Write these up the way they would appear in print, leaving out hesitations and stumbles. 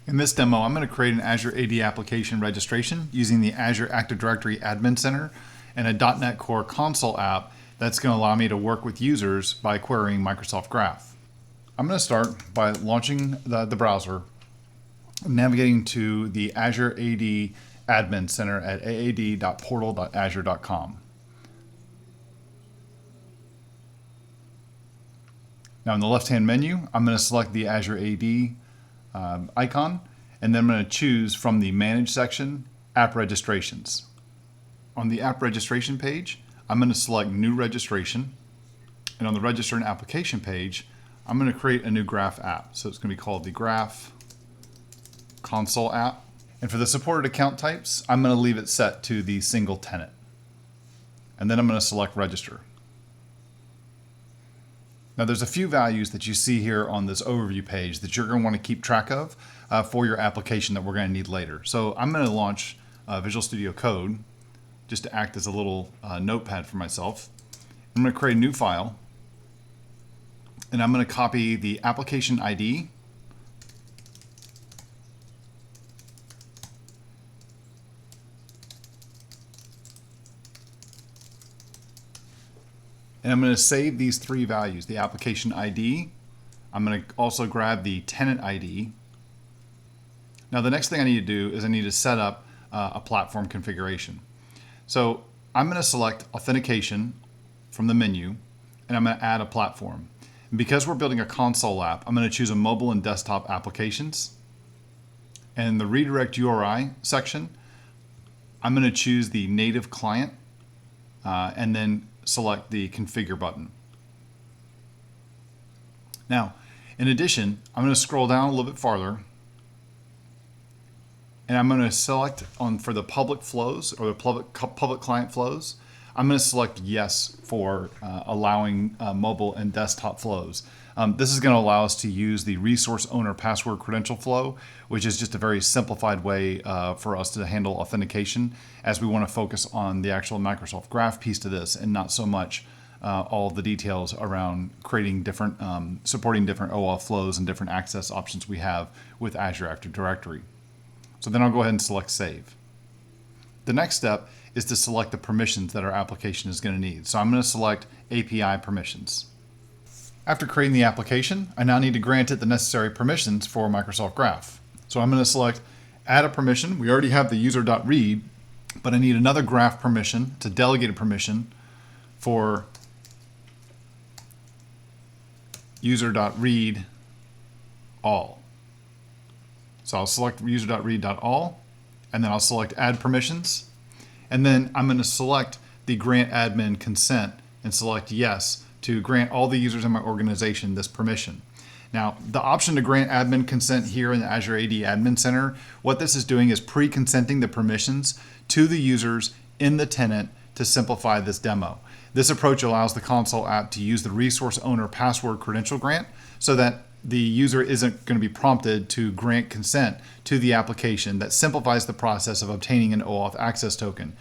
In this demo, I'm going to create an Azure AD application registration using the Azure Active Directory Admin Center and a .NET Core console app that's going to allow me to work with users by querying Microsoft Graph. I'm going to start by launching the browser, navigating to the Azure AD Admin Center at aad.portal.azure.com. Now in the left-hand menu, I'm going to select the Azure AD icon, and then I'm going to choose from the Manage section, App Registrations. On the App Registration page, I'm going to select New Registration, and on the Register an Application page, I'm going to create a new Graph app. So it's going to be called the Graph Console app. And for the supported account types, I'm going to leave it set to the single tenant. And then I'm going to select Register. Now there's a few values that you see here on this overview page that you're going to want to keep track of for your application that we're going to need later. So I'm going to launch Visual Studio Code just to act as a little notepad for myself. I'm going to create a new file, and I'm going to copy the application ID, and I'm going to save these three values, the application ID. I'm going to also grab the tenant ID. Now the next thing I need to do is I need to set up a platform configuration. So I'm going to select authentication from the menu, and I'm going to add a platform. And because we're building a console app, I'm going to choose a mobile and desktop applications. And in the redirect URI section, I'm going to choose the native client and then select the configure button. Now, in addition, I'm going to scroll down a little bit farther, and I'm going to select for the public flows or the public client flows. I'm going to select yes for allowing mobile and desktop flows. This is going to allow us to use the resource owner password credential flow, which is just a very simplified way for us to handle authentication, as we want to focus on the actual Microsoft Graph piece to this and not so much all of the details around creating different, supporting different OAuth flows and different access options we have with Azure Active Directory. So then I'll go ahead and select Save. The next step is to select the permissions that our application is going to need. So I'm going to select API permissions. After creating the application, I now need to grant it the necessary permissions for Microsoft Graph. So I'm going to select Add a Permission. We already have the user.read, but I need another graph permission to delegate a permission for user.read all. So I'll select user.read.all, and then I'll select Add Permissions. And then I'm going to select the Grant Admin Consent and select Yes to grant all the users in my organization this permission. Now, the option to grant admin consent here in the Azure AD Admin Center, what this is doing is pre-consenting the permissions to the users in the tenant to simplify this demo. This approach allows the console app to use the resource owner password credential grant so that the user isn't going to be prompted to grant consent to the application. That simplifies the process of obtaining an OAuth access token.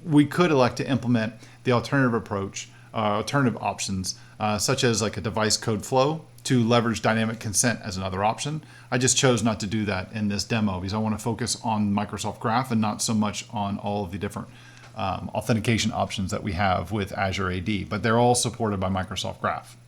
We could elect to implement the alternative approach, alternative options, such as like a device code flow to leverage dynamic consent as another option. I just chose not to do that in this demo because I want to focus on Microsoft Graph and not so much on all of the different authentication options that we have with Azure AD, but they're all supported by Microsoft Graph.